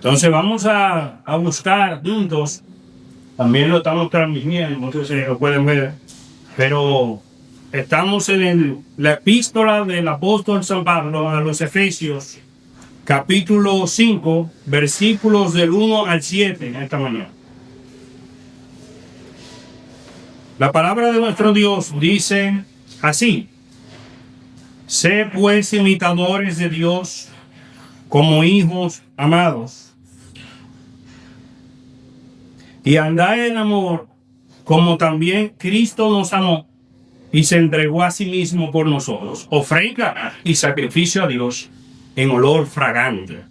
Entonces vamos a buscar juntos, también lo estamos transmitiendo, entonces lo pueden ver, pero estamos en la epístola del apóstol San Pablo a los Efesios, capítulo 5, versículos del 1 al 7 en esta mañana. La palabra de nuestro Dios dice así: sé pues imitadores de Dios como hijos amados, y andad en amor, como también Cristo nos amó y se entregó a sí mismo por nosotros, ofrenda y sacrificio a Dios en olor fragante.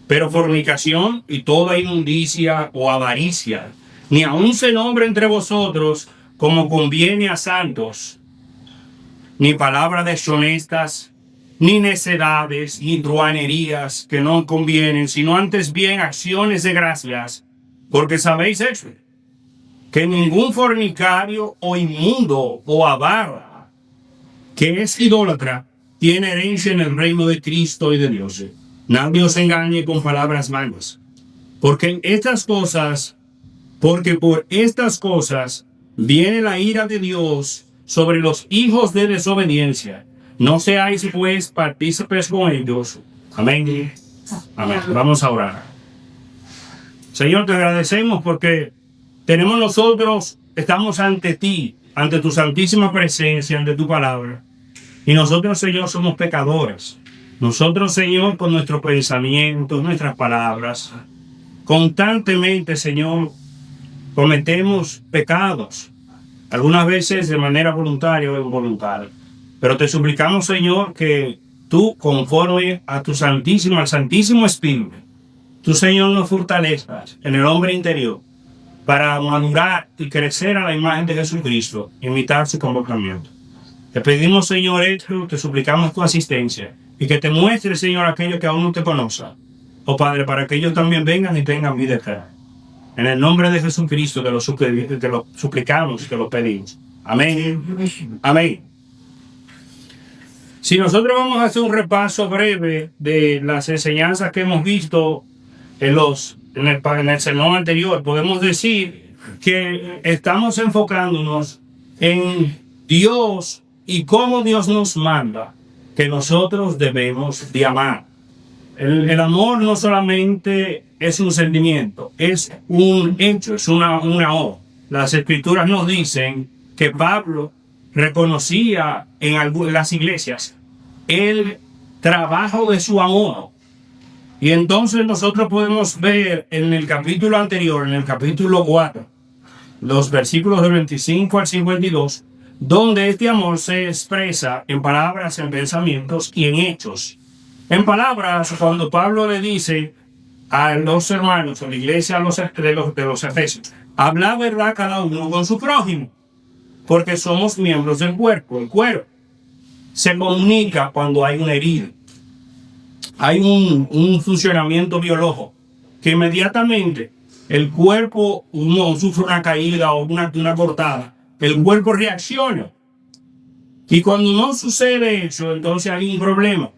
Pero fornicación y toda inmundicia o avaricia, ni aun se nombre entre vosotros como conviene a santos, ni palabras deshonestas, ni necedades, ni truhanerías que no convienen, sino antes bien acciones de gracias, porque sabéis esto, que ningún fornicario o inmundo o avaro que es idólatra tiene herencia en el reino de Cristo y de Dios. Nadie os engañe con palabras vanas, porque por estas cosas viene la ira de Dios sobre los hijos de desobediencia. No seáis pues partícipes con ellos. Amén. Amén. Vamos a orar. Señor, te agradecemos porque estamos ante ti, ante tu santísima presencia, ante tu palabra. Y nosotros, Señor, somos pecadores. Nosotros, Señor, con nuestros pensamientos, nuestras palabras, constantemente, Señor, cometemos pecados. Algunas veces de manera voluntaria o involuntaria. Pero te suplicamos, Señor, que tú, conforme a al Santísimo Espíritu, tú, Señor, nos fortalezcas en el hombre interior para madurar y crecer a la imagen de Jesucristo, imitar su comportamiento. Te pedimos, Señor, esto, te suplicamos tu asistencia y que te muestre, Señor, aquellos que aún no te conocen. Oh Padre, para que ellos también vengan y tengan vida eterna. En el nombre de Jesucristo te lo suplicamos y te lo pedimos. Amén. Amén. Si nosotros vamos a hacer un repaso breve de las enseñanzas que hemos visto en el sermón anterior, podemos decir que estamos enfocándonos en Dios y cómo Dios nos manda que nosotros debemos de amar. El amor no solamente es un sentimiento, es un hecho, es una obra. Las Escrituras nos dicen que Pablo reconocía en las iglesias el trabajo de su amor. Y entonces nosotros podemos ver en el capítulo anterior, en el capítulo 4, los versículos del 25 al 52, donde este amor se expresa en palabras, en pensamientos y en hechos. En palabras, cuando Pablo le dice a los hermanos, a la iglesia de los Efesios, habla verdad cada uno con su prójimo, porque somos miembros del cuerpo. El cuerpo se comunica cuando hay una herida. Hay un funcionamiento biológico que inmediatamente el cuerpo, uno sufre una caída o una cortada, el cuerpo reacciona. Y cuando no sucede eso, entonces hay un problema,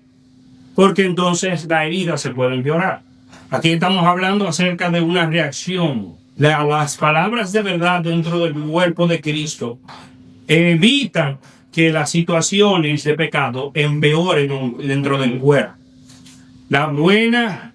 porque entonces la herida se puede empeorar. Aquí estamos hablando acerca de una reacción. Las palabras de verdad dentro del cuerpo de Cristo evitan que las situaciones de pecado empeoren dentro del cuerpo. La buena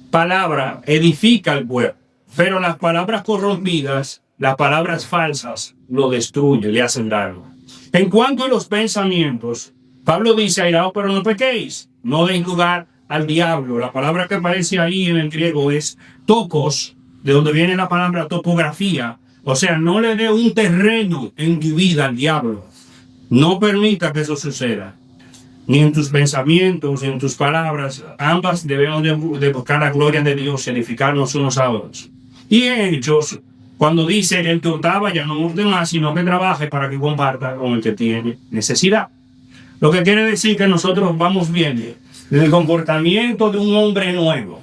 palabra edifica el cuerpo, pero las palabras corrompidas, las palabras falsas, lo destruyen, le hacen daño. En cuanto a los pensamientos, Pablo dice, airaos, pero no pequéis, no deis lugar al diablo. La palabra que aparece ahí en el griego es topos, de donde viene la palabra topografía. O sea, no le dé un terreno en tu vida al diablo. No permita que eso suceda. Ni en tus pensamientos, ni en tus palabras. Ambas debemos de buscar la gloria de Dios y edificarnos unos a otros. Y en Hechos, cuando dice el que hurtaba ya no hurte más, sino que trabaje para que comparta con el que tiene necesidad. Lo que quiere decir que nosotros vamos viendo el comportamiento de un hombre nuevo,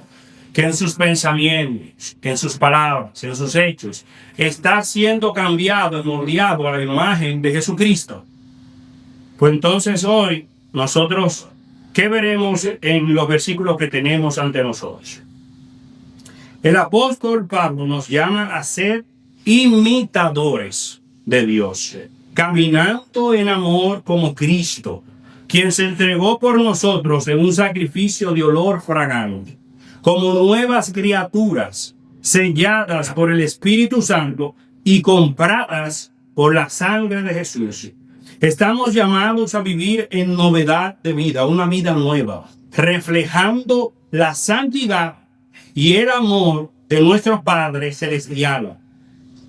que en sus pensamientos, que en sus palabras, en sus hechos, está siendo cambiado, moldeado a la imagen de Jesucristo. Pues entonces hoy, nosotros, ¿qué veremos en los versículos que tenemos ante nosotros? El apóstol Pablo nos llama a ser imitadores de Dios, caminando en amor como Cristo, quien se entregó por nosotros en un sacrificio de olor fragante, como nuevas criaturas, selladas por el Espíritu Santo y compradas por la sangre de Jesús. Estamos llamados a vivir en novedad de vida, una vida nueva, reflejando la santidad y el amor de nuestro Padre Celestial.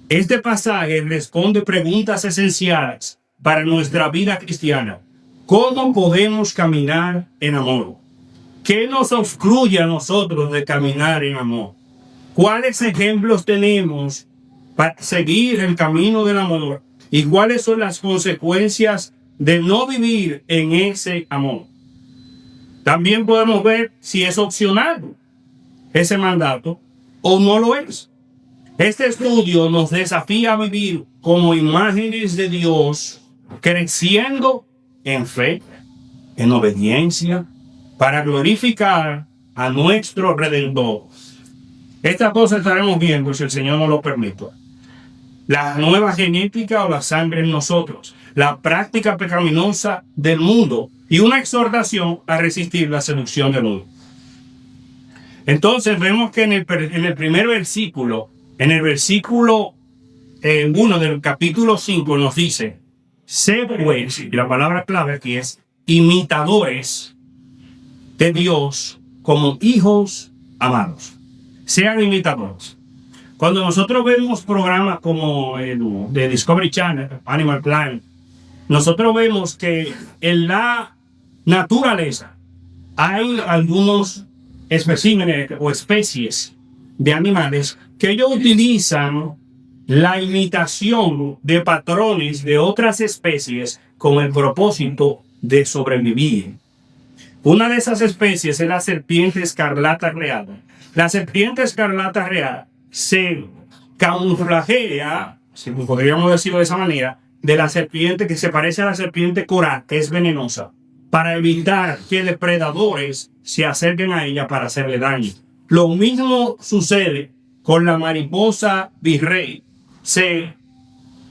Este pasaje responde preguntas esenciales para nuestra vida cristiana. ¿Cómo podemos caminar en amor? ¿Qué nos obstruye a nosotros de caminar en amor? ¿Cuáles ejemplos tenemos para seguir el camino del amor? ¿Y cuáles son las consecuencias de no vivir en ese amor? También podemos ver si es opcional ese mandato o no lo es. Este estudio nos desafía a vivir como imágenes de Dios, creciendo en fe, en obediencia, para glorificar a nuestro Redentor. Estas cosas estaremos viendo si el Señor nos lo permite. La nueva genética o la sangre en nosotros, la práctica pecaminosa del mundo y una exhortación a resistir la seducción del mundo. Entonces vemos que en el primer versículo, en el versículo 1 del capítulo 5 nos dice, sé pues, y la palabra clave aquí es imitadores de Dios como hijos amados. Sean imitadores. Cuando nosotros vemos programas como el de Discovery Channel, Animal Planet, nosotros vemos que en la naturaleza hay algunos especímenes o especies de animales que ellos utilizan la imitación de patrones de otras especies con el propósito de sobrevivir. Una de esas especies es la serpiente escarlata real. La serpiente escarlata real se camuflajea, si podríamos decirlo de esa manera, de la serpiente que se parece a la serpiente coral, que es venenosa, para evitar que depredadores se acerquen a ella para hacerle daño. Lo mismo sucede con la mariposa virrey. Se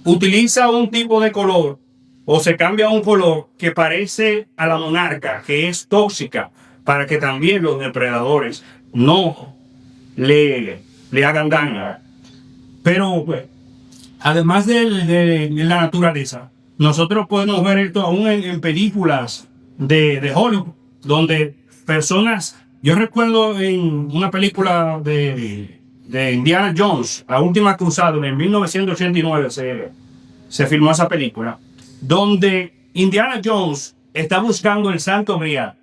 utiliza un tipo de color o se cambia un color que parece a la monarca, que es tóxica, para que también los depredadores no le hagan daño. Pero además de la naturaleza, nosotros podemos ver esto aún en películas de Hollywood, donde personas, yo recuerdo en una película de Indiana Jones, La Última Cruzada, en 1989 se filmó esa película, donde Indiana Jones está buscando el Santo Grial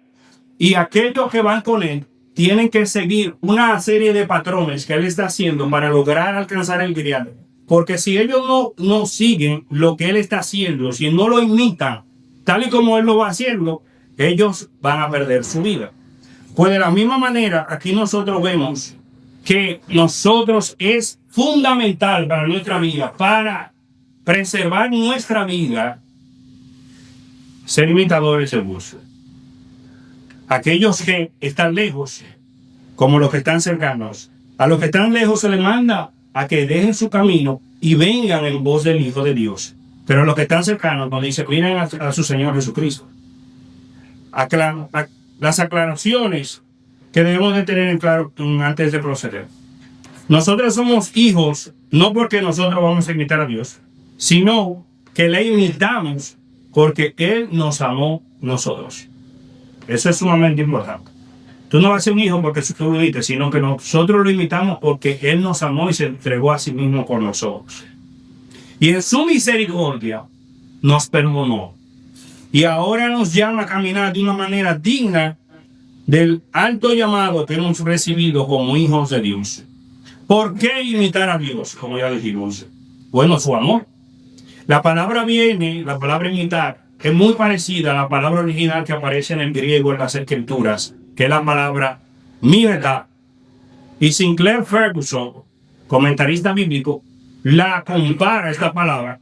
y aquellos que van con él tienen que seguir una serie de patrones que él está haciendo para lograr alcanzar el Grial. Porque si ellos no siguen lo que él está haciendo, si no lo imitan tal y como él lo va haciendo, ellos van a perder su vida. Pues de la misma manera, aquí nosotros vemos que nosotros es fundamental para nuestra vida, para preservar nuestra vida, ser imitadores de Dios. Aquellos que están lejos, como los que están cercanos, a los que están lejos se les manda a que dejen su camino y vengan en voz del Hijo de Dios. Pero a los que están cercanos nos dice, miren a su Señor Jesucristo. Las aclaraciones que debemos de tener en claro antes de proceder. Nosotros somos hijos no porque nosotros vamos a imitar a Dios, sino que le imitamos porque Él nos amó nosotros. Eso es sumamente importante. Tú no vas a ser un hijo porque tú lo imites, sino que nosotros lo imitamos porque Él nos amó y se entregó a sí mismo por nosotros. Y en su misericordia nos perdonó. Y ahora nos llama a caminar de una manera digna del alto llamado que hemos recibido como hijos de Dios. ¿Por qué imitar a Dios? Como ya dijimos. Bueno, su amor. La palabra imitar, es muy parecida a la palabra original que aparece en el griego en las Escrituras, que es la palabra mimeta. Y Sinclair Ferguson, comentarista bíblico, la compara esta palabra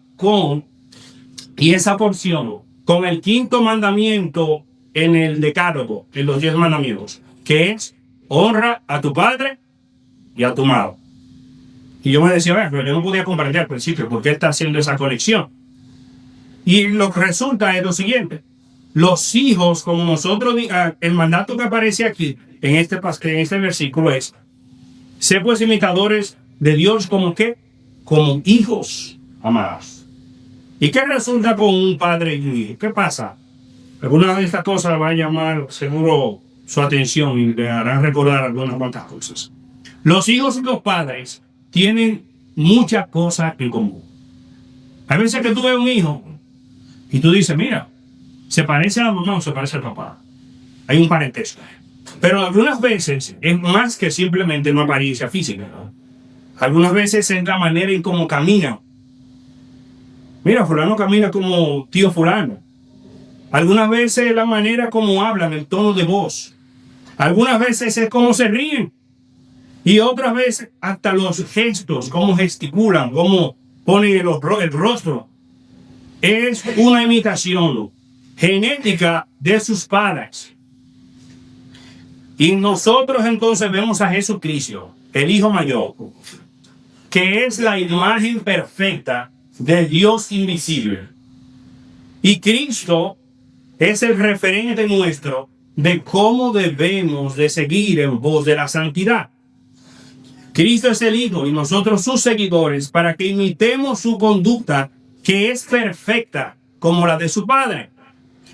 y esa porción con el quinto mandamiento en el Decálogo, en los 10 mandamientos, que es honra a tu padre y a tu madre. Y yo me decía, bueno, pero yo no podía comprender al principio por qué está haciendo esa conexión. Y lo que resulta es lo siguiente. Los hijos, como nosotros, el mandato que aparece aquí, en este versículo es, sé pues imitadores de Dios como ¿qué? Como hijos amados. ¿Y qué resulta con un padre y un hijo? ¿Qué pasa? Alguna de estas cosas va a llamar seguro su atención y le hará recordar algunas cuantas cosas. Los hijos y los padres tienen muchas cosas en común. Hay veces que tú ves un hijo y tú dices, mira, se parece a la mamá o se parece al papá. Hay un parentesco. Pero algunas veces es más que simplemente una apariencia física, ¿no? Algunas veces es la manera en cómo camina. Mira, fulano camina como tío fulano. Algunas veces es la manera como hablan, el tono de voz. Algunas veces es cómo se ríen. Y otras veces hasta los gestos, cómo gesticulan, cómo ponen el rostro. Es una imitación genética de sus padres. Y nosotros entonces vemos a Jesucristo, el Hijo Mayor, que es la imagen perfecta del Dios invisible. Y Cristo es el referente nuestro de cómo debemos de seguir en pos de la santidad. Cristo es el Hijo y nosotros sus seguidores para que imitemos su conducta que es perfecta como la de su Padre.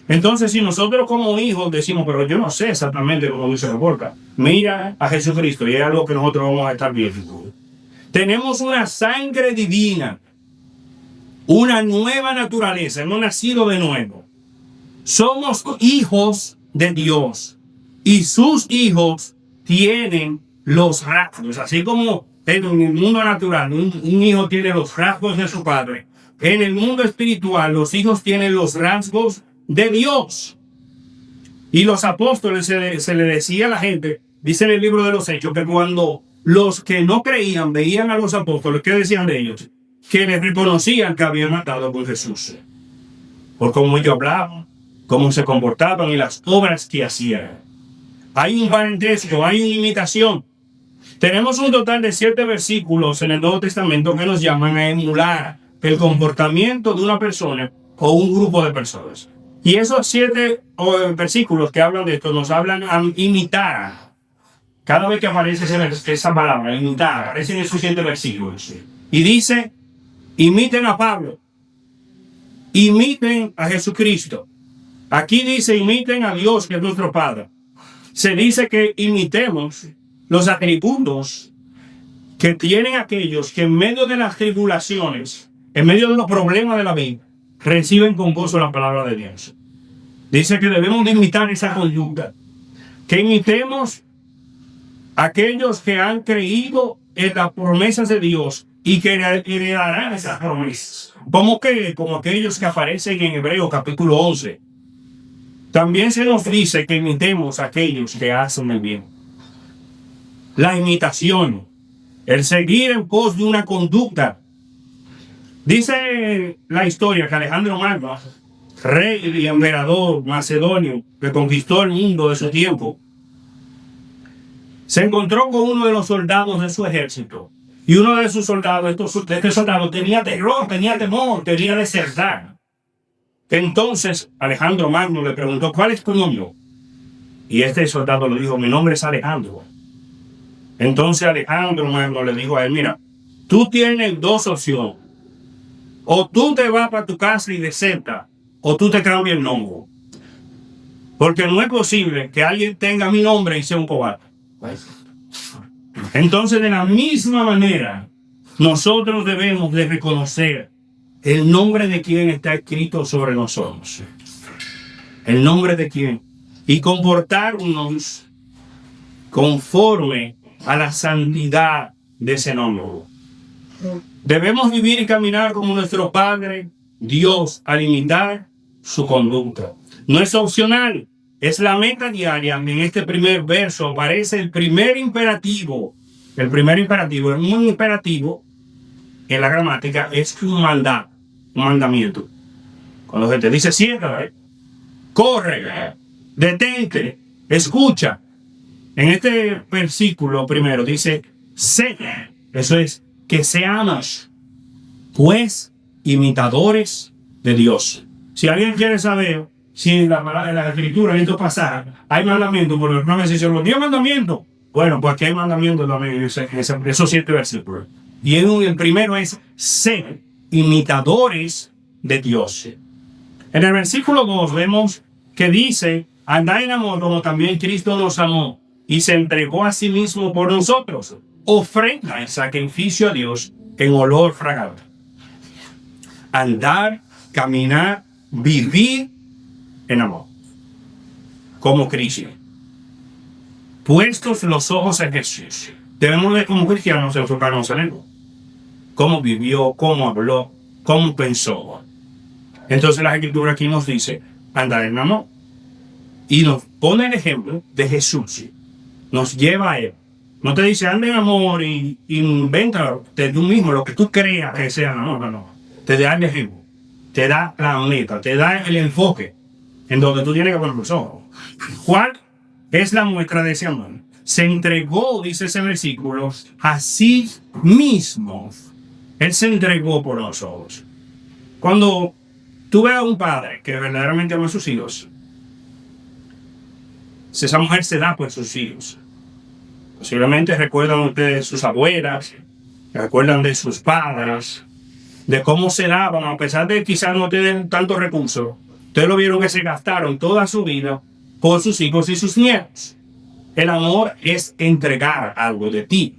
Entonces, si nosotros como hijos decimos, pero yo no sé exactamente cómo dice la boca, mira a Jesucristo y es algo que nosotros vamos a estar viendo. Tenemos una sangre divina, una nueva naturaleza, hemos nacido de nuevo. Somos hijos de Dios y sus hijos tienen los rasgos, así como en el mundo natural un hijo tiene los rasgos de su padre. En el mundo espiritual los hijos tienen los rasgos de Dios. Y los apóstoles se le decía a la gente, dice en el libro de los Hechos, que cuando los que no creían veían a los apóstoles, ¿qué decían de ellos? Que les reconocían que habían matado con Jesús. Por cómo ellos hablaban, cómo se comportaban y las obras que hacían. Hay un parentesco, hay una imitación. Tenemos un total de 7 versículos en el Nuevo Testamento que nos llaman a emular el comportamiento de una persona o un grupo de personas. Y esos 7 versículos que hablan de esto nos hablan a imitar. Cada vez que aparece esa palabra, imitar, aparecen esos 7 versículos. Y dice, imiten a Pablo, imiten a Jesucristo. Aquí dice, imiten a Dios, que es nuestro Padre. Se dice que imitemos los atributos que tienen aquellos que en medio de las tribulaciones, en medio de los problemas de la vida, reciben con gozo la palabra de Dios. Dice que debemos de imitar esa conducta. Que imitemos a aquellos que han creído en las promesas de Dios y que heredarán esas promesas. Como aquellos que aparecen en Hebreos capítulo 11. También se nos dice que imitemos a aquellos que hacen el bien. La imitación, el seguir en pos de una conducta. Dice la historia que Alejandro Magno, rey y emperador macedonio que conquistó el mundo de su tiempo, se encontró con uno de los soldados de su ejército. Y uno de sus soldados, este soldado, tenía terror, tenía temor, quería desertar. Entonces Alejandro Magno le preguntó, ¿cuál es tu nombre? Y este soldado le dijo, mi nombre es Alejandro. Entonces Alejandro Magno le dijo a él, mira, tú tienes 2 opciones. O tú te vas para tu casa y desertas, o tú te cambias el nombre. Porque no es posible que alguien tenga mi nombre y sea un cobarde. Entonces, de la misma manera, nosotros debemos de reconocer el nombre de quien está escrito sobre nosotros. El nombre de quien. Y comportarnos conforme a la santidad de ese nombre. Debemos vivir y caminar como nuestro Padre, Dios, al imitar su conducta. No es opcional, es la meta diaria. En este primer verso aparece el primer imperativo. El primer imperativo es un imperativo en la gramática, es un mandamiento. Cuando se te dice siéntate, corre, detente, escucha. En este versículo primero dice, Sed. Eso es, que seamos, pues, imitadores de Dios. Si alguien quiere saber si en la escritura, en estos pasajes, hay mandamientos, por lo menos si los 10 mandamientos, bueno, pues aquí hay mandamientos también, esos 7 versículos. Y el primero es ser imitadores de Dios. En el versículo 2 vemos que dice, andad en amor como también Cristo nos amó y se entregó a sí mismo por nosotros, ofrenda en sacrificio a Dios en olor fragante. Andar, caminar, vivir en amor, como Cristo. Puestos los ojos en Jesús, debemos de como cristianos enfocarnos en él. Cómo vivió, cómo habló, cómo pensó. Entonces la Escritura aquí nos dice, andar en amor. Y nos pone el ejemplo de Jesús. Nos lleva a él. No te dice, anda en amor y inventa de tú mismo lo que tú creas que sea. No. Te da el ejemplo. Te da la meta. Te da el enfoque en donde tú tienes que poner los ojos. ¿Cuál es la muestra de ese amor? Se entregó, dice ese versículo, a sí mismo. Él se entregó por nosotros. Cuando tú ves a un padre que verdaderamente ama a sus hijos, esa mujer se da por sus hijos. Posiblemente recuerdan ustedes de sus abuelas, recuerdan de sus padres, de cómo se daban, a pesar de que quizás no tienen tantos recursos. Ustedes lo vieron que se gastaron toda su vida por sus hijos y sus nietos. El amor es entregar algo de ti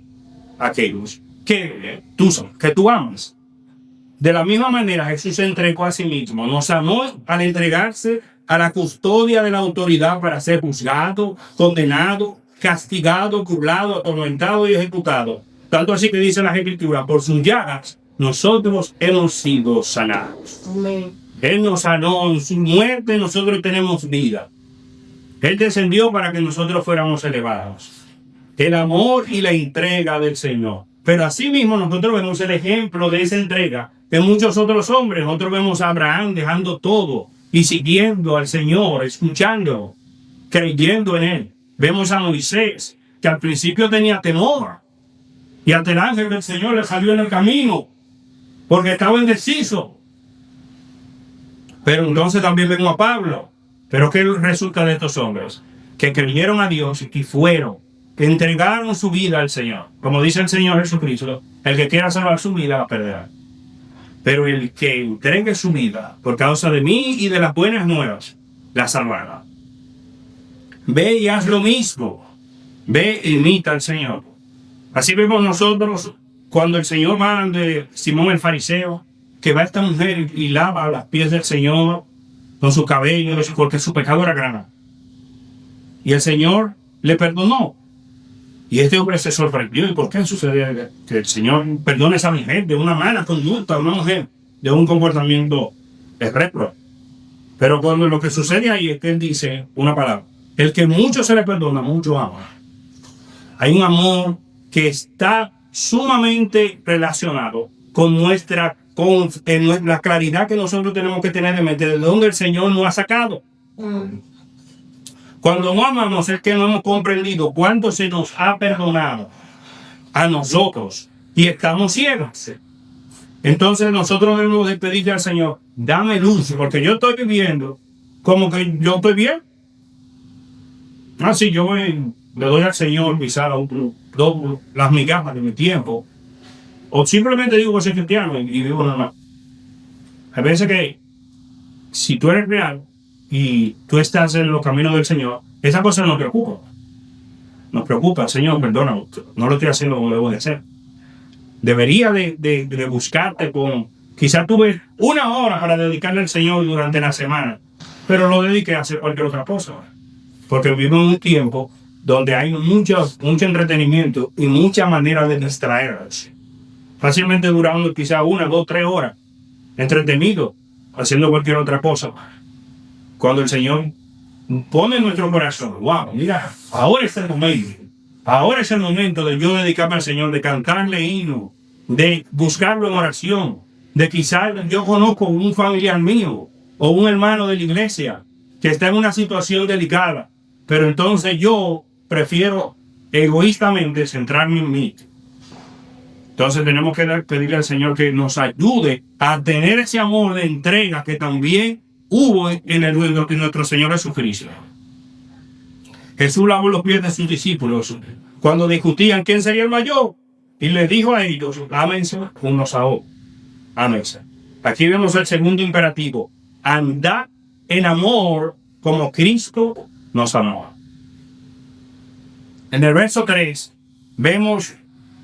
a aquellos que tú amas. De la misma manera, Jesús se entregó a sí mismo. Nos amó al entregarse a la custodia de la autoridad para ser juzgado, condenado, castigado, burlado, atormentado y ejecutado. Tanto así que dice las Escrituras, por sus llagas nosotros hemos sido sanados. Amén. Él nos sanó, en su muerte nosotros tenemos vida. Él descendió para que nosotros fuéramos elevados. El amor y la entrega del Señor. Pero asimismo nosotros vemos el ejemplo de esa entrega en muchos otros hombres. Nosotros vemos a Abraham dejando todo y siguiendo al Señor, escuchando, creyendo en Él. Vemos a Moisés, que al principio tenía temor. Y ante el ángel del Señor le salió en el camino, porque estaba indeciso. Pero entonces también vemos a Pablo. Pero ¿qué resulta de estos hombres? Que creyeron a Dios y fueron, que entregaron su vida al Señor. Como dice el Señor Jesucristo, el que quiera salvar su vida la perderá. Pero el que entregue su vida por causa de mí y de las buenas nuevas, la salvará. Ve y haz lo mismo. Ve e imita al Señor. Así vemos nosotros cuando el Señor manda de Simón el fariseo, que va a esta mujer y lava los pies del Señor con su cabello, porque su pecado era grande. Y el Señor le perdonó. Y este hombre se sorprendió. ¿Y por qué sucede que el Señor perdone a esa mujer de una mala conducta, una mujer de un comportamiento retro? Pero cuando lo que sucede ahí es que él dice una palabra. El que mucho se le perdona, mucho ama. Hay un amor que está sumamente relacionado con la claridad que nosotros tenemos que tener de mente de dónde el Señor nos ha sacado. Cuando no amamos es que no hemos comprendido cuánto se nos ha perdonado a nosotros y estamos ciegos. Entonces nosotros debemos de pedirle al Señor, dame luz, porque yo estoy viviendo como que yo estoy bien. Así yo le doy al Señor quizás las migajas de mi tiempo, o simplemente digo que soy cristiano y vivo normal. Hay veces que si tú eres real y tú estás en los caminos del Señor, esa cosa nos preocupa. Nos preocupa, Señor, perdóname, no lo estoy haciendo como debo de hacer. Debería de buscarte con... Quizás tuve 1 hora para dedicarle al Señor durante la semana, pero lo dediqué a hacer cualquier otra cosa. Porque vivimos en un tiempo donde hay mucho entretenimiento y muchas maneras de distraerse. Fácilmente durando quizás 1, 2, 3 horas entretenido haciendo cualquier otra cosa. Cuando el Señor pone en nuestro corazón, wow, mira, ahora es el momento. Ahora es el momento de yo dedicarme al Señor, de cantarle himno, de buscarlo en oración, de quizás yo conozco un familiar mío o un hermano de la iglesia que está en una situación delicada, pero entonces yo prefiero egoístamente centrarme en mí Entonces tenemos que pedirle al Señor que nos ayude a tener ese amor de entrega que también hubo en nuestro Señor Jesucristo. Jesús lavó los pies de sus discípulos cuando discutían quién sería el mayor y les dijo a ellos: ámense unos a otros. Ámense. Aquí vemos el segundo imperativo: andad en amor como Cristo nos amó. En el verso 3 vemos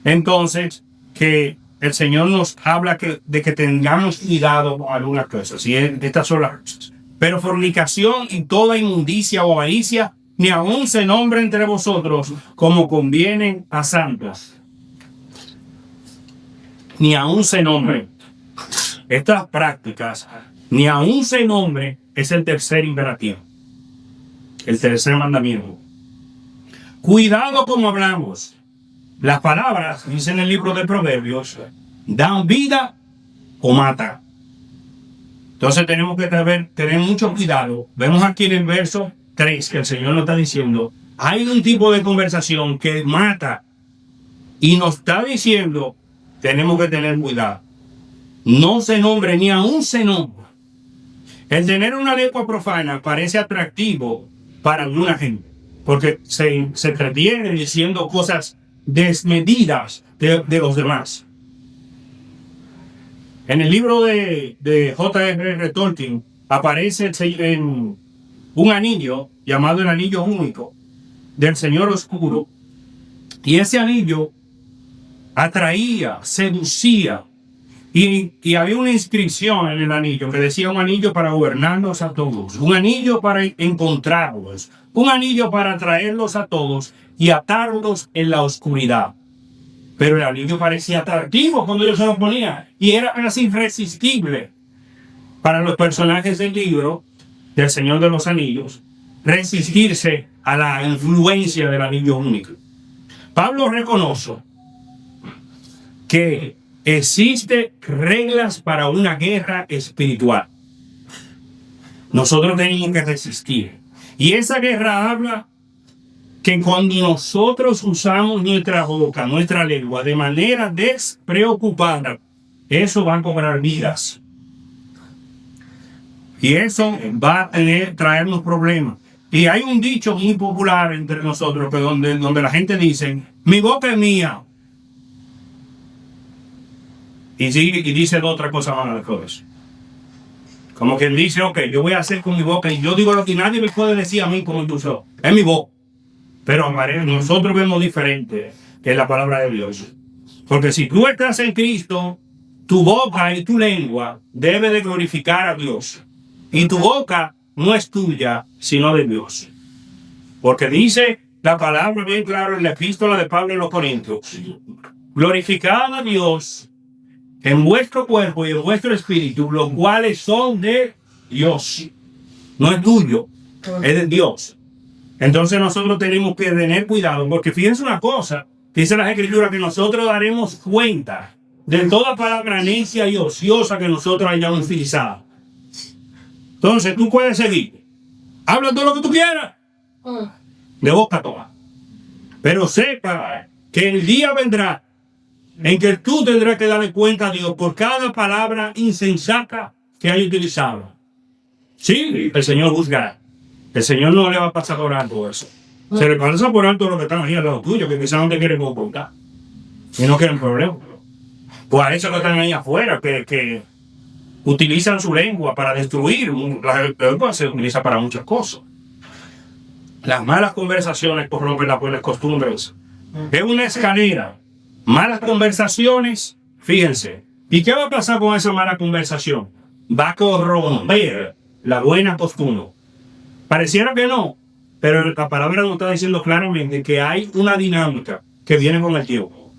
entonces que el Señor nos habla de que tengamos cuidado con algunas cosas, y estas son las cosas. Pero fornicación y toda inmundicia o avaricia ni aun se nombre entre vosotros como convienen a santos. Ni aun se nombre. Estas prácticas, ni aun se nombre, es el tercer imperativo. El tercer mandamiento. Cuidado como hablamos. Las palabras, dice en el libro de Proverbios, dan vida o matan. Entonces tenemos que tener mucho cuidado. Vemos aquí en el verso 3 que el Señor nos está diciendo: hay un tipo de conversación que mata, y nos está diciendo tenemos que tener cuidado. No se nombre, ni aún se nombre. El tener una lengua profana parece atractivo para alguna gente, porque se entretiene diciendo cosas desmedidas de los demás. En el libro de J.R.R. Tolkien aparece en un anillo llamado el anillo único del Señor Oscuro, y ese anillo atraía, seducía, y había una inscripción en el anillo que decía: un anillo para gobernarnos a todos, un anillo para encontrarlos, un anillo para atraerlos a todos y atarlos en la oscuridad. Pero el anillo parecía atractivo cuando ellos se lo ponían, y era casi irresistible para los personajes del libro del Señor de los Anillos resistirse a la influencia del anillo único. Pablo reconoce que existen reglas para una guerra espiritual. Nosotros tenemos que resistir. Y esa guerra habla que cuando nosotros usamos nuestra boca, nuestra lengua, de manera despreocupada, eso va a cobrar vidas. Y eso va a traernos problemas. Y hay un dicho muy popular entre nosotros, que donde la gente dice: mi boca es mía. Y dice otra cosa más después. Como que dice: ok, yo voy a hacer con mi boca, y yo digo lo que nadie me puede decir a mí como incluso. Es mi boca. Pero nosotros vemos diferente que la palabra de Dios. Porque si tú estás en Cristo, tu boca y tu lengua debe de glorificar a Dios. Y tu boca no es tuya, sino de Dios. Porque dice la palabra bien claro en la epístola de Pablo a los Corintios: glorificad a Dios en vuestro cuerpo y en vuestro espíritu, los cuales son de Dios. No es tuyo, es de Dios. Entonces nosotros tenemos que tener cuidado, porque fíjense una cosa, dice las Escrituras que nosotros daremos cuenta de toda palabra necia y ociosa que nosotros hayamos utilizado. Entonces tú puedes seguir. Habla todo lo que tú quieras. De boca toda. Pero sepa que el día vendrá en que tú tendrás que darle cuenta a Dios por cada palabra insensata que haya utilizado. Sí, el Señor juzgará. El Señor no le va a pasar por alto eso. Se le pasa por alto lo que están ahí al lado tuyo, que quizás no te quieren comportar. Y no quieren problemas. Pues a eso que están ahí afuera, que utilizan su lengua para destruir. La lengua se utiliza para muchas cosas. Las malas conversaciones corrompen las buenas costumbres. Es una escalera. Malas conversaciones, fíjense. ¿Y qué va a pasar con esa mala conversación? Va a corromper la buena costumbre. Pareciera que no, pero la palabra nos está diciendo claramente que hay una dinámica que viene con el tiempo.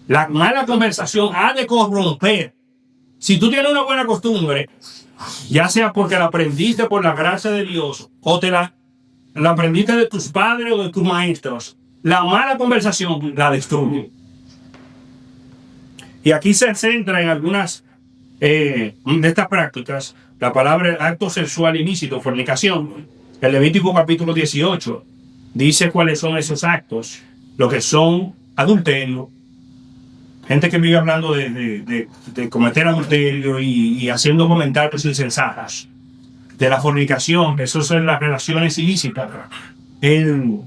La mala conversación ha de corromper. Si tú tienes una buena costumbre, ya sea porque la aprendiste por la gracia de Dios o la aprendiste de tus padres o de tus maestros, la mala conversación la destruye. Y aquí se centra en algunas de estas prácticas. La palabra acto sexual ilícito, fornicación. El Levítico capítulo 18 dice cuáles son esos actos, lo que son adulterio, gente que vive hablando de cometer adulterio y haciendo comentarios insensatos, de la fornicación, que eso son las relaciones ilícitas, el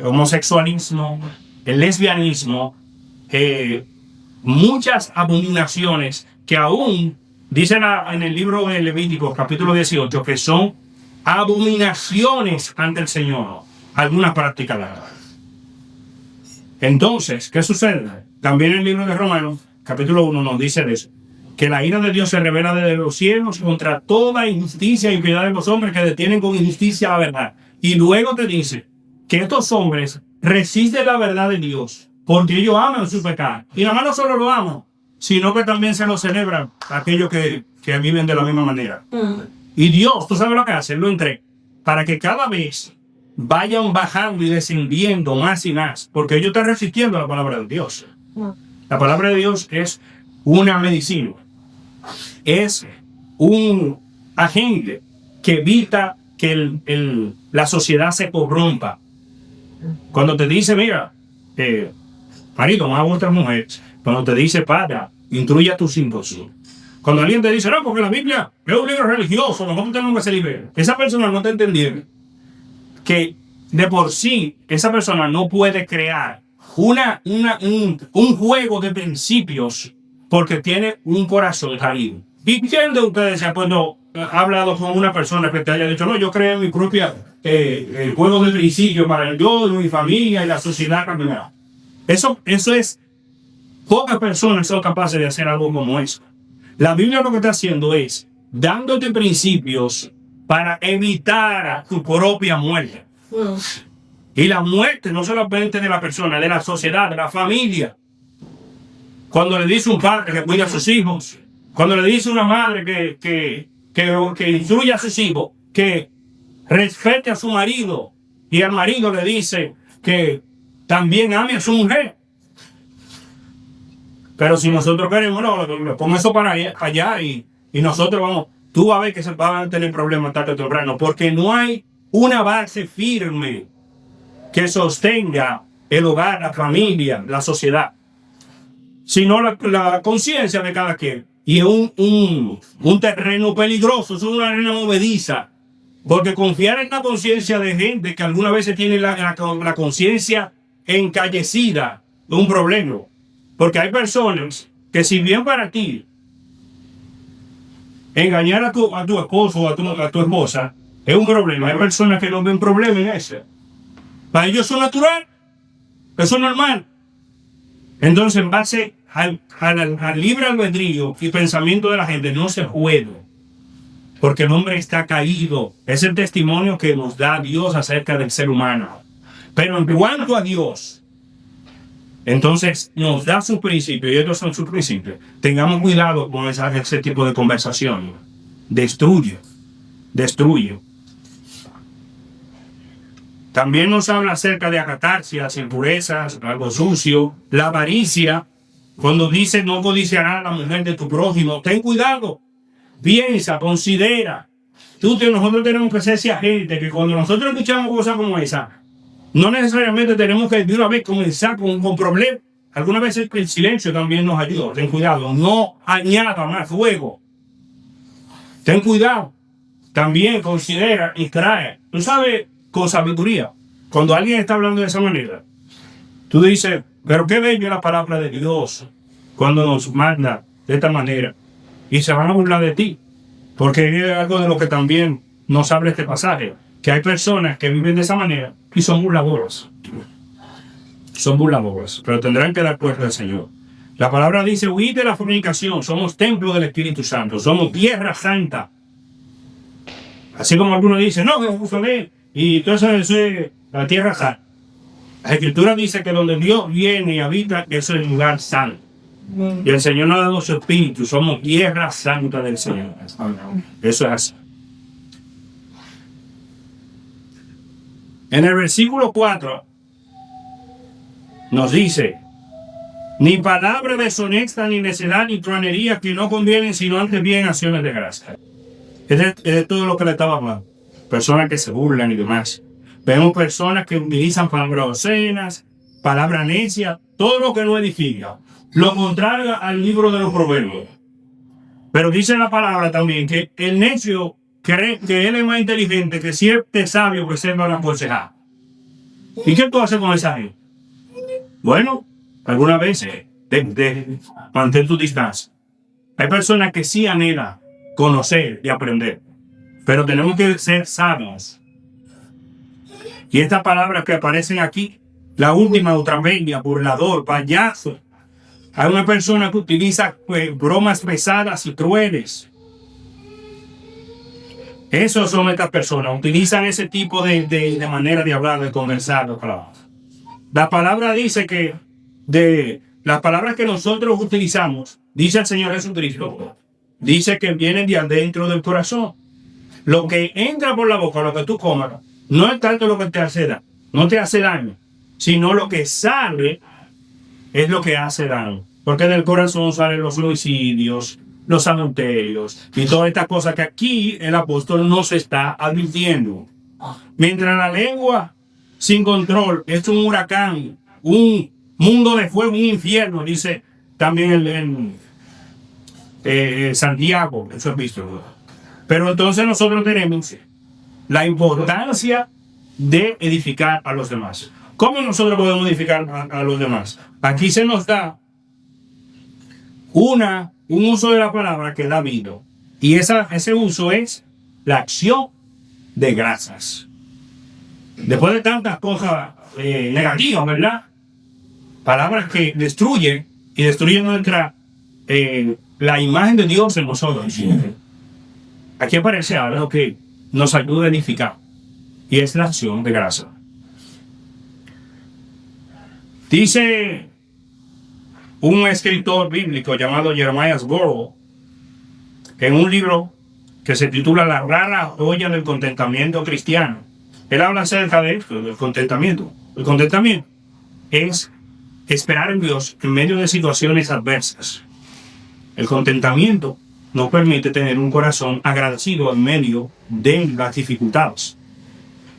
homosexualismo, el lesbianismo, muchas abominaciones que aún dicen en el libro de Levítico, capítulo 18, que son abominaciones ante el Señor, algunas practicadas. Entonces, ¿qué sucede? También el libro de Romanos, capítulo 1, nos dice de eso, que la ira de Dios se revela desde los cielos contra toda injusticia e impiedad de los hombres que detienen con injusticia la verdad. Y luego te dice que estos hombres resisten la verdad de Dios porque ellos aman su pecado. Y nada más no solo lo aman, sino que también se lo celebran aquellos que viven de la misma manera. Y Dios, ¿tú sabes lo que hace? Él lo entrega para que cada vez vayan bajando y descendiendo más y más, porque ellos están resistiendo a la palabra de Dios. La palabra de Dios es una medicina, es un agente que evita que la sociedad se corrompa. Cuando te dice, mira, marido, ama a vuestras mujeres. Cuando te dice, padre, instruye a tus hijos. Cuando alguien te dice, no, porque la Biblia es un libro religioso, nosotros tenemos que ser libres. Esa persona no te entendió que de por sí esa persona no puede crear un juego de principios porque tiene un corazón caído. ¿Y quién de ustedes cuando ha hablado con una persona que te haya dicho, no, yo creo en mi propia juego de principios para yo, mi familia y la sociedad caminar? Eso es, pocas personas son capaces de hacer algo como eso. La Biblia lo que está haciendo es dándote principios para evitar tu propia muerte. Y la muerte no solamente de la persona, de la sociedad, de la familia. Cuando le dice un padre que cuida a sus hijos, cuando le dice una madre que instruye a sus hijos, que respete a su marido, y al marido le dice que también ame a su mujer. Pero si nosotros queremos, no, pon eso para allá y nosotros vamos, tú vas a ver que se van a tener problemas tarde o temprano, porque no hay una base firme que sostenga el hogar, la familia, la sociedad, sino la conciencia de cada quien. Y es un terreno peligroso, es una arena movediza, porque confiar en la conciencia de gente que algunas veces tiene la conciencia encallecida es un problema. Porque hay personas que si bien para ti engañar a tu esposo o a tu esposa es un problema, hay personas que no ven problema en eso. Para ellos eso es natural, eso es normal. Entonces, en base al libre albedrío y pensamiento de la gente, no se puede. Porque el hombre está caído. Es el testimonio que nos da Dios acerca del ser humano. Pero en cuanto a Dios, entonces nos da sus principios, y estos son sus principios. Tengamos cuidado con ese tipo de conversación. Destruye. También nos habla acerca de acatarsias, impurezas, algo sucio, la avaricia. Cuando dice no codiciarás a la mujer de tu prójimo, ten cuidado, piensa, considera. Nosotros tenemos que ser esa gente que cuando nosotros escuchamos cosas como esa, no necesariamente tenemos que de una vez comenzar con problemas. Algunas veces el silencio también nos ayuda. Ten cuidado, no añada más fuego. Ten cuidado. También considera y trae. Tú sabes, con sabiduría. Cuando alguien está hablando de esa manera, tú dices, pero qué bello es la palabra de Dios cuando nos manda de esta manera. Y se van a burlar de ti. Porque es algo de lo que también nos habla este pasaje. Que hay personas que viven de esa manera y son burladores. Pero tendrán que dar cuenta al Señor. La palabra dice, huid de la fornicación. Somos templo del Espíritu Santo. Somos tierra santa. Así como algunos dicen, no, Jerusalén. Y entonces eso es la tierra santa. La Escritura dice que donde Dios viene y habita, eso es el lugar santo. Y el Señor nos ha dado su Espíritu. Somos tierra santa del Señor. Eso es así. En el versículo 4 nos dice, ni palabra deshonesta, ni necedad, ni truanería que no convienen, sino antes bien acciones de gracia. Es todo lo que le estaba hablando. Personas que se burlan y demás. Vemos personas que utilizan palabras obscenas, palabras necias, todo lo que no edifica. lo contrario al libro de los proverbios. Pero dice la palabra también que el necio cree que él es más inteligente, que si es sabio, pues él va a aconsejar. ¿Y qué tú haces con esa gente? Bueno, algunas veces mantén tu distancia. Hay personas que sí anhelan conocer y aprender, pero tenemos que ser sabios. Y estas palabras que aparecen aquí, la última, ultramedia, burlador, payaso, hay una persona que utiliza bromas pesadas y crueles. Esos son estas personas, utilizan ese tipo de manera de hablar, de conversar. La palabra dice que de las palabras que nosotros utilizamos, dice el Señor Jesucristo, dice que vienen de adentro del corazón. Lo que entra por la boca, lo que tú comas, no es tanto lo que te hace daño, no te hace daño, sino lo que sale es lo que hace daño. Porque del corazón salen los homicidios, los adulterios y todas estas cosas que aquí el apóstol nos está advirtiendo. Mientras la lengua sin control es un huracán, un mundo de fuego, un infierno, dice también Santiago, eso es visto. Pero entonces nosotros tenemos la importancia de edificar a los demás. ¿Cómo nosotros podemos edificar a los demás? Aquí se nos da un uso de la palabra que da vida. Y ese uso es la acción de gracias. Después de tantas cosas negativas, ¿verdad? Palabras que destruyen y destruyen la imagen de Dios en nosotros. Aquí aparece algo que nos ayuda a edificar. Y es la acción de gracias. Dice un escritor bíblico llamado Jeremiah Burroughs, en un libro que se titula La rara joya del contentamiento cristiano. Él habla acerca de esto, del contentamiento. El contentamiento es esperar en Dios en medio de situaciones adversas. El contentamiento nos permite tener un corazón agradecido en medio de las dificultades.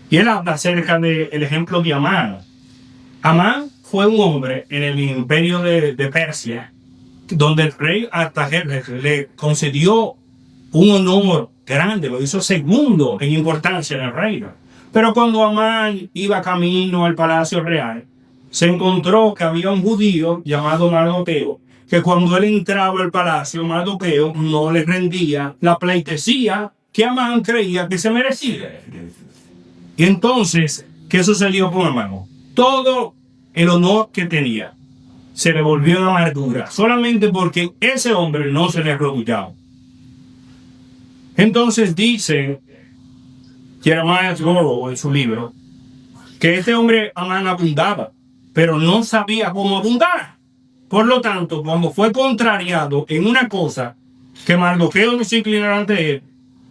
Y él habla acerca del ejemplo de Amán. Amán fue un hombre en el imperio de Persia, donde el rey Artajerjes le concedió un honor grande, lo hizo segundo en importancia en el reino. Pero cuando Amán iba camino al palacio real, se encontró que había un judío llamado Mardoqueo, que cuando él entraba al palacio, Mardoqueo no le rendía la pleitesía que Amán creía que se merecía. Y entonces, ¿qué sucedió con Amán? Todo el honor que tenía se le volvió en amargura, solamente porque ese hombre no se le arrodillaba. Entonces dice Jeremiah Burroughs en su libro que este hombre Amán abundaba, pero no sabía cómo abundar. Por lo tanto, cuando fue contrariado en una cosa que Mardoqueo no se inclinara ante él,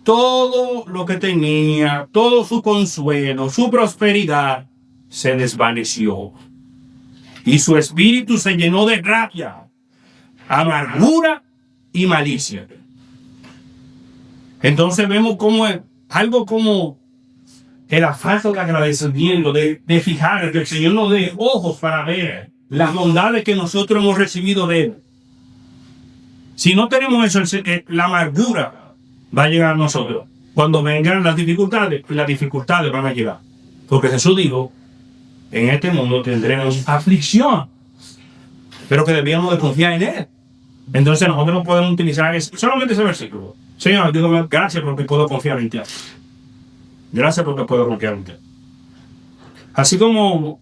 todo lo que tenía, todo su consuelo, su prosperidad, se desvaneció. Y su espíritu se llenó de rabia, amargura y malicia. Entonces vemos como algo como el falta de agradecimiento, de fijar que el Señor nos dé ojos para ver las bondades que nosotros hemos recibido de Él. Si no tenemos eso, la amargura va a llegar a nosotros. Cuando vengan las dificultades van a llegar. Porque Jesús dijo, en este mundo tendremos aflicción, pero que debíamos de confiar en Él. Entonces nosotros no podemos utilizar solamente ese versículo. Señor, digo, gracias porque puedo confiar en ti. Gracias porque puedo confiar en ti. Así como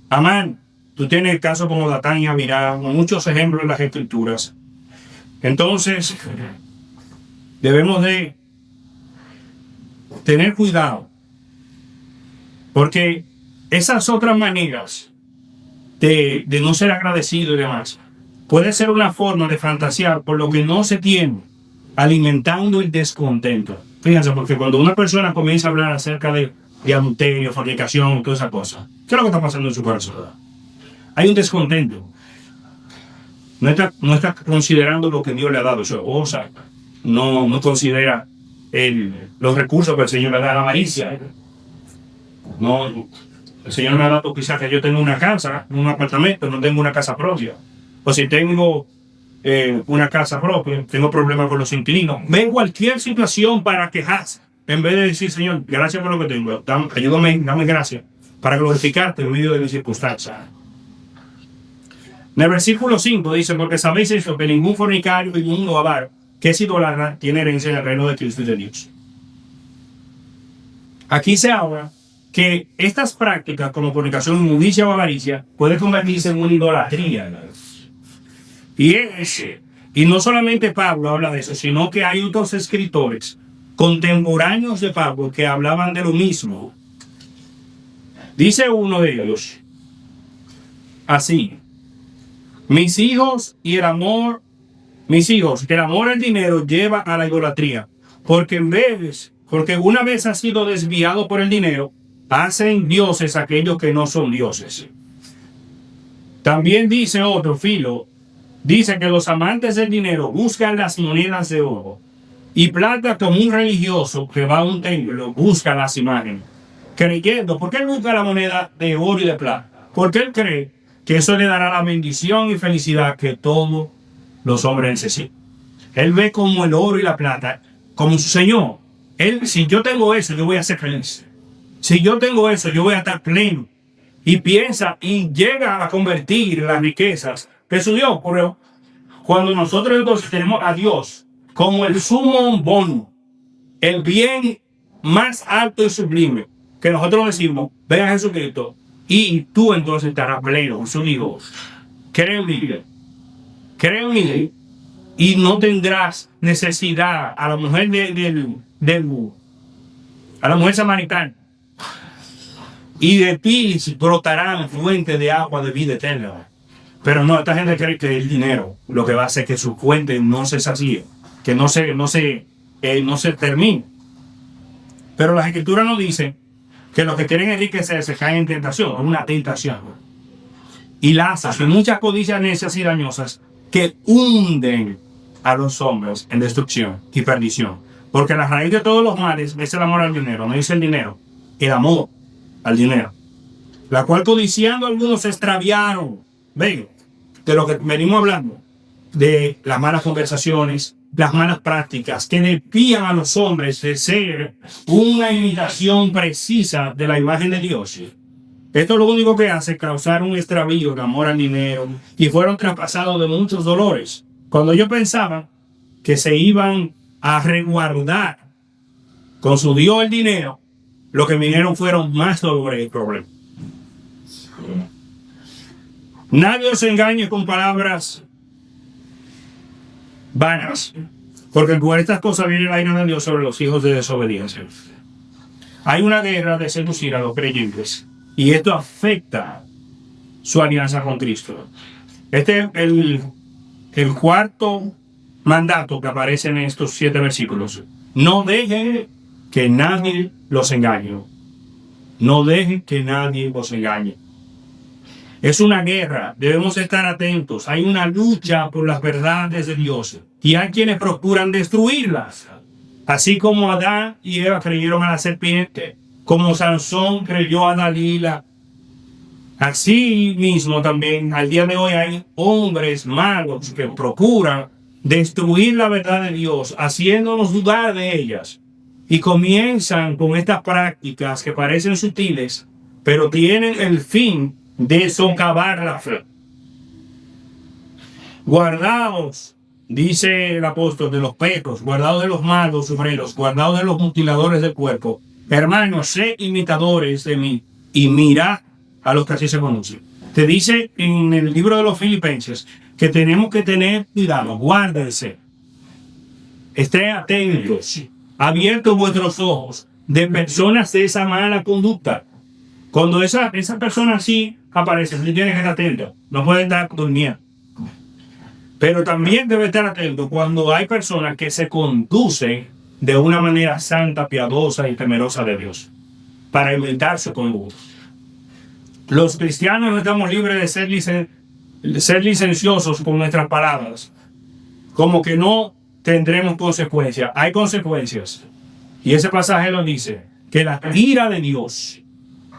Amán, tú tienes casos como Datán y Abiram, muchos ejemplos en las Escrituras. Entonces, debemos de tener cuidado, porque esas otras maneras de no ser agradecido y demás, puede ser una forma de fantasear por lo que no se tiene, alimentando el descontento. Fíjense, porque cuando una persona comienza a hablar acerca de adulterio, fornicación, toda esa cosa, ¿qué es lo que está pasando en su corazón? Hay un descontento. No está considerando lo que Dios le ha dado. O sea, no considera los recursos que el Señor le da, la avaricia. No, el Señor me ha dado quizás que yo tengo una casa, un apartamento, no tengo una casa propia. o si tengo una casa propia, tengo problemas con los inquilinos. Ven cualquier situación para quejarse, en vez de decir, Señor, gracias por lo que tengo, ayúdame, dame gracias, para glorificarte en medio de mis circunstancias. En el versículo 5 dice, porque sabéis esto, que ningún fornicario y ningún avaro que es idólatra tiene herencia en el reino de Cristo y de Dios. Aquí se habla que estas prácticas como fornicación, inmundicia o avaricia puede convertirse en una idolatría. Y no solamente Pablo habla de eso, sino que hay otros escritores contemporáneos de Pablo que hablaban de lo mismo. Dice uno de ellos así: mis hijos, que el amor al dinero lleva a la idolatría, porque una vez ha sido desviado por el dinero, hacen dioses aquellos que no son dioses. También dice otro, Filo, dice que los amantes del dinero buscan las monedas de oro y plata, como un religioso que va a un templo busca las imágenes, creyendo. ¿Por qué él busca la moneda de oro y de plata? Porque él cree que eso le dará la bendición y felicidad que todos los hombres necesitan. Él ve como el oro y la plata como su Señor. Si yo tengo eso, yo voy a ser feliz. Si yo tengo eso, yo voy a estar pleno. Y piensa y llega a convertir las riquezas que su Dios. Pero cuando nosotros entonces tenemos a Dios como el sumo bono, el bien más alto y sublime, que nosotros decimos, ven a Jesucristo, y tú entonces estarás pleno. Jesús dijo, cree en mí, y no tendrás necesidad. A la mujer a la mujer samaritana, y de ti brotarán fuentes de agua de vida eterna. Pero no, esta gente cree que el dinero lo que va a hacer que su fuente no se sacie, que no se termine. Pero las escrituras nos dicen que los que quieren enriquecerse caen en tentación, en una tentación. Y lazos y muchas codicias necias y dañosas que hunden a los hombres en destrucción y perdición. Porque la raíz de todos los males es el amor al dinero, no dice el dinero, el amor al dinero, la cual codiciando algunos se extraviaron. Ven, de lo que venimos hablando, de las malas conversaciones, las malas prácticas que desvían a los hombres de ser una imitación precisa de la imagen de Dios. Esto es lo único que hace causar un extravío de amor al dinero, y fueron traspasados de muchos dolores. Cuando yo pensaba que se iban a resguardar con su Dios el dinero, lo que vinieron fueron más dolores y problemas. Nadie os engañe con palabras vanas, porque por estas cosas viene la ira de Dios sobre los hijos de desobediencia. Hay una guerra de seducir a los creyentes, y esto afecta su alianza con Cristo. Este es el cuarto mandato que aparece en estos 7 versículos. No dejen que nadie los engañe. No dejen que nadie los engañe. Es una guerra, debemos estar atentos. Hay una lucha por las verdades de Dios, y hay quienes procuran destruirlas. Así como Adán y Eva creyeron a la serpiente, como Sansón creyó a Dalila. Así mismo también al día de hoy hay hombres malos que procuran destruir la verdad de Dios, haciéndonos dudar de ellas. Y comienzan con estas prácticas que parecen sutiles, pero tienen el fin de socavar la fe. Guardaos, dice el apóstol, de los perros, guardaos de los malos obreros, guardaos de los mutiladores del cuerpo. Hermanos, sé imitadores de mí y mirad a los que así se conocen. Te dice en el libro de los Filipenses que tenemos que tener cuidado, guárdense, estén atentos, abiertos vuestros ojos de personas de esa mala conducta. Cuando esa persona así aparece, tú tienes que estar atento, no puedes estar durmiendo. Pero también debe estar atento cuando hay personas que se conducen de una manera santa, piadosa y temerosa de Dios, para inventar su conducta. Los cristianos no estamos libres de ser licenciosos con nuestras palabras, como que no tendremos consecuencias. Hay consecuencias, y ese pasaje lo dice, que la ira de Dios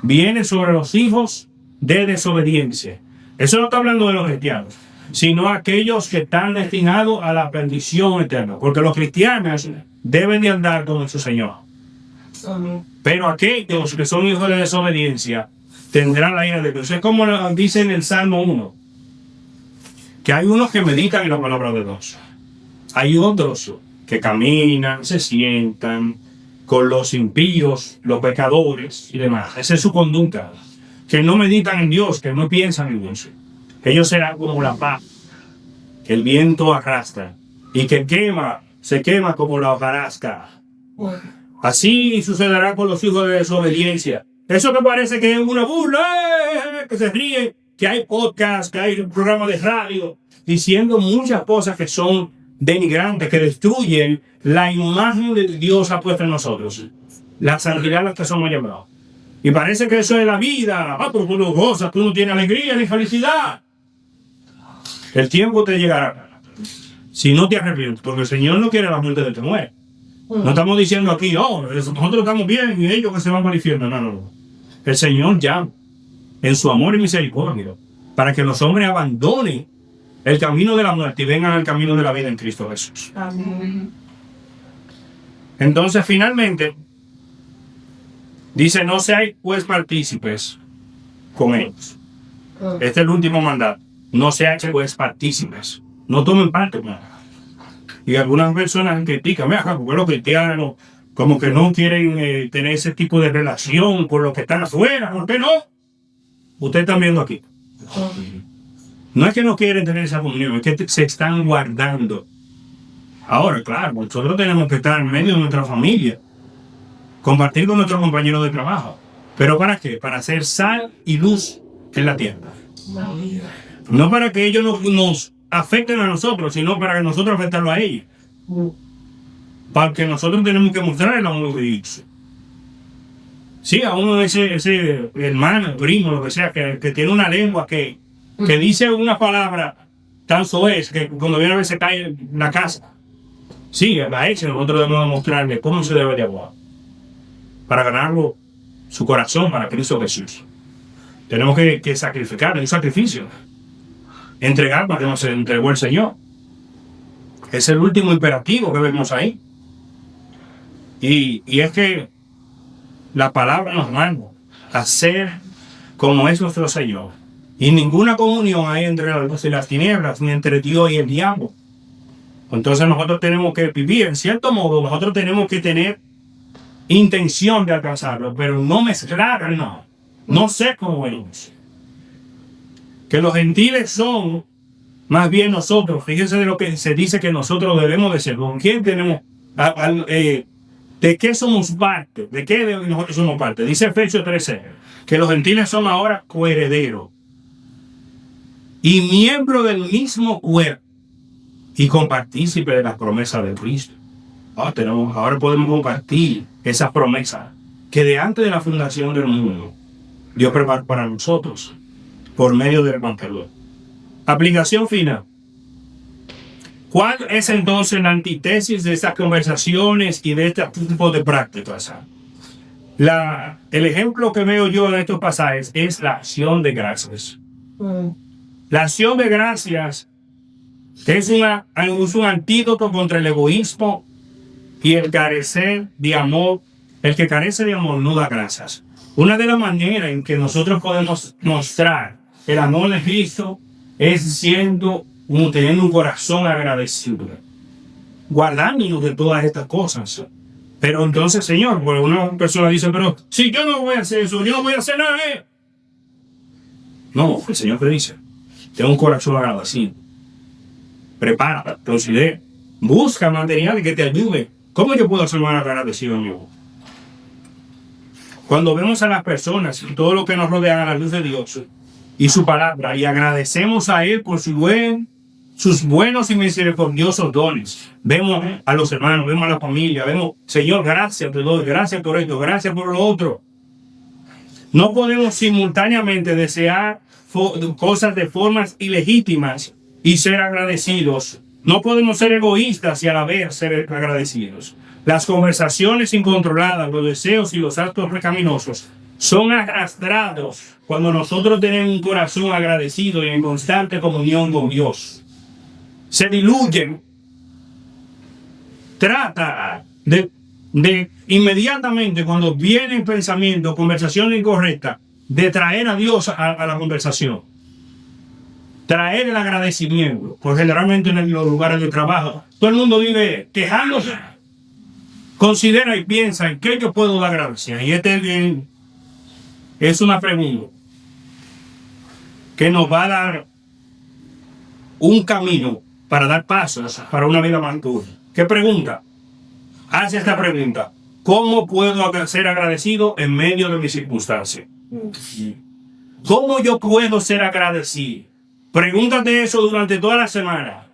viene sobre los hijos de desobediencia. Eso no está hablando de los cristianos. sino aquellos que están destinados a la perdición eterna. Porque los cristianos deben de andar con su Señor. Pero aquellos que son hijos de desobediencia tendrán la ira de Dios. Es como dice en el Salmo 1, que hay unos que meditan en la palabra de Dios. Hay otros que caminan, se sientan con los impíos, los pecadores y demás. Esa es su conducta. Que no meditan en Dios, que no piensan en Dios. Ellos serán como la paz que el viento arrastra y que se quema como la hojarasca. Así sucederá con los hijos de desobediencia. Eso que parece que es una burla, que se ríe, que hay podcast, que hay programas de radio, diciendo muchas cosas que son denigrantes, que destruyen la imagen de Dios ha puesto en nosotros. La santidad a la que somos llamados. Y parece que eso es la vida. Pero tú no gozas, tú no tienes alegría ni felicidad. El tiempo te llegará. Si no te arrepientes, porque el Señor no quiere la muerte de te muere. No estamos diciendo aquí, nosotros estamos bien y ellos que se van al infierno. No. El Señor llama en su amor y misericordia para que los hombres abandonen el camino de la muerte y vengan al camino de la vida en Cristo Jesús. Amén. Entonces, finalmente, dice, no seáis pues partícipes con ellos. Este es el último mandato. No seáis pues partícipes. No tomen parte, Y algunas personas critican, porque los cristianos como que no quieren tener ese tipo de relación con los que están afuera. ¿Por qué no? Ustedes están viendo aquí. No es que no quieren tener esa comunión, es que se están guardando. Ahora, claro, nosotros tenemos que estar en medio de nuestra familia, compartir con nuestros compañeros de trabajo. ¿Pero para qué? Para hacer sal y luz en la tierra. No para que ellos nos afecten a nosotros, sino para que nosotros afectarlo a ellos. Porque nosotros tenemos que mostrar el amor de Dios. Sí, a uno de ese hermano, primo, lo que sea, que tiene una lengua que dice una palabra tan soez que cuando viene a ver se cae en la casa. Sí, a ese nosotros debemos mostrarle cómo se debe de hablar. Para ganarlo su corazón para Cristo Jesús. Tenemos que sacrificar, un sacrificio. Entregar para que nos entregó el Señor. Es el último imperativo que vemos ahí. Y es que la palabra nos manda a ser como es nuestro Señor. Y ninguna comunión hay entre la luz y las tinieblas, ni entre Dios y el diablo. Entonces nosotros tenemos que vivir, en cierto modo, nosotros tenemos que tener intención de alcanzarlo, pero no mezclar, no ser como ellos. Que los gentiles son más bien nosotros. Fíjense de lo que se dice que nosotros debemos de ser. ¿Con quién tenemos? ¿De qué somos parte? ¿De qué nosotros somos parte? Dice Efesios 13, que los gentiles son ahora coherederos y miembros del mismo cuerpo y compartícipes de las promesas de Cristo. Ahora podemos compartir esas promesas que de antes de la fundación del mundo Dios preparó para nosotros por medio del Evangelio. Aplicación final. ¿Cuál es entonces la antítesis de estas conversaciones y de este tipo de prácticas? El ejemplo que veo yo en estos pasajes es la acción de gracias. La acción de gracias es un antídoto contra el egoísmo y el carecer de amor. El que carece de amor no da gracias. Una de las maneras en que nosotros podemos mostrar el amor de Cristo es teniendo un corazón agradecido, guardándonos de todas estas cosas. Pero entonces, Señor, pues una persona dice, pero si yo no voy a hacer eso, yo no voy a hacer nada. No, el Señor te dice, ten un corazón agradecido. Prepárate, considera, busca materiales que te ayuden. ¿Cómo yo puedo ser más agradecido, amigo? Cuando vemos a las personas y todo lo que nos rodea a la luz de Dios y su palabra y agradecemos a Él por sus buenos y misericordiosos dones, vemos a los hermanos, vemos a la familia, vemos, Señor, gracias te doy, gracias por esto, gracias por lo otro. No podemos simultáneamente desear cosas de formas ilegítimas y ser agradecidos. No podemos ser egoístas y a la vez ser agradecidos. Las conversaciones incontroladas, los deseos y los actos pecaminosos son arrastrados cuando nosotros tenemos un corazón agradecido y en constante comunión con Dios. Se diluyen. Trata de inmediatamente cuando viene el pensamiento, conversación incorrecta, de traer a Dios a la conversación. Traer el agradecimiento, porque generalmente en los lugares de trabajo todo el mundo vive quejándose. Considera y piensa en qué yo puedo dar gracias. Y es una pregunta que nos va a dar un camino para dar pasos para una vida más dura. ¿Qué pregunta? Hace esta pregunta: ¿cómo puedo ser agradecido en medio de mis circunstancias? ¿Cómo yo puedo ser agradecido? Pregúntate eso durante toda la semana.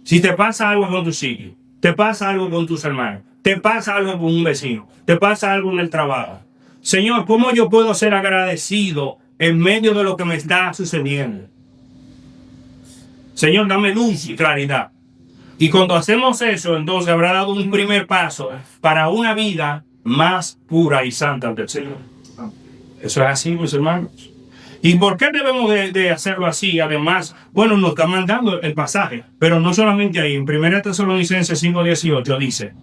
Si te pasa algo con tus hijos, te pasa algo con tus hermanos, te pasa algo con un vecino, te pasa algo en el trabajo. Señor, ¿cómo yo puedo ser agradecido en medio de lo que me está sucediendo? Señor, dame luz y claridad. Y cuando hacemos eso, entonces habrá dado un primer paso para una vida más pura y santa ante el Señor. Eso es así, mis hermanos. ¿Y por qué debemos de hacerlo así? Además, bueno, nos está mandando el pasaje, pero no solamente ahí. En 1 Tesalonicenses 5:18 dice: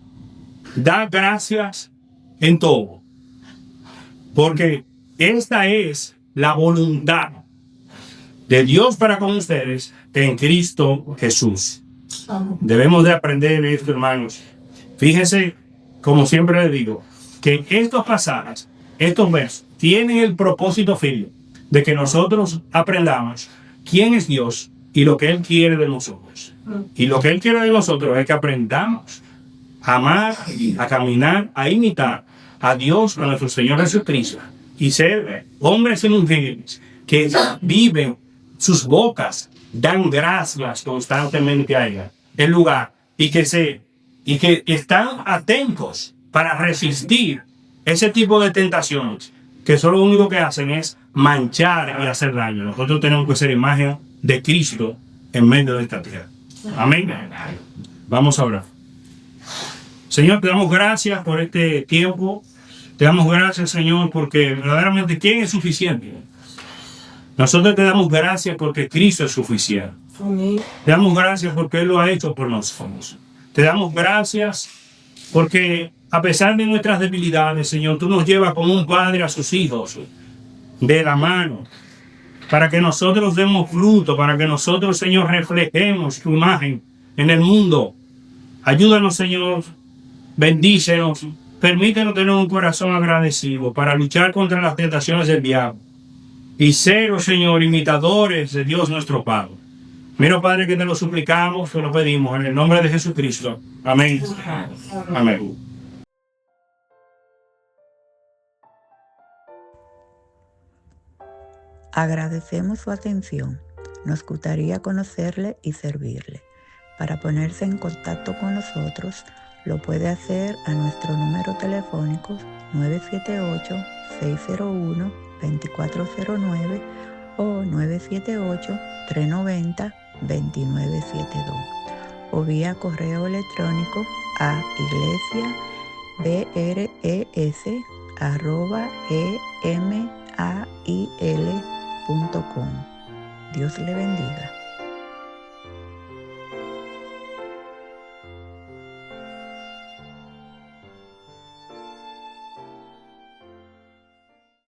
da gracias en todo, porque esta es la voluntad de Dios para con ustedes en Cristo Jesús. Debemos de aprender esto, hermanos. Fíjense, como siempre les digo, que estos pasajes, estos versos, tienen el propósito firme de que nosotros aprendamos quién es Dios y lo que Él quiere de nosotros. Y lo que Él quiere de nosotros es que aprendamos a amar, a caminar, a imitar a Dios, a nuestro Señor Jesucristo, y ser hombres y mujeres que viven, sus bocas dan gracias constantemente a Él, el lugar, y que están atentos para resistir ese tipo de tentaciones, que solo lo único que hacen es manchar y hacer daño. Nosotros tenemos que ser imagen de Cristo en medio de esta tierra. Amén. Vamos a orar. Señor, te damos gracias por este tiempo. Te damos gracias, Señor, porque verdaderamente ¿quién es suficiente? Nosotros te damos gracias porque Cristo es suficiente. Te damos gracias porque Él lo ha hecho por nosotros. Te damos gracias porque a pesar de nuestras debilidades, Señor, tú nos llevas como un padre a sus hijos de la mano, para que nosotros demos fruto, para que nosotros, Señor, reflejemos tu imagen en el mundo. Ayúdanos, Señor, bendícenos, permítenos tener un corazón agradecido para luchar contra las tentaciones del diablo y ser, Señor, imitadores de Dios nuestro Padre. Mira, Padre, que te lo suplicamos, te lo pedimos en el nombre de Jesucristo. Amén. Amén. Agradecemos su atención. Nos gustaría conocerle y servirle. Para ponerse en contacto con nosotros, lo puede hacer a nuestro número telefónico 978-601-2409 o 978-390-2972 o vía correo electrónico a iglesiabres@email.com. Dios le bendiga.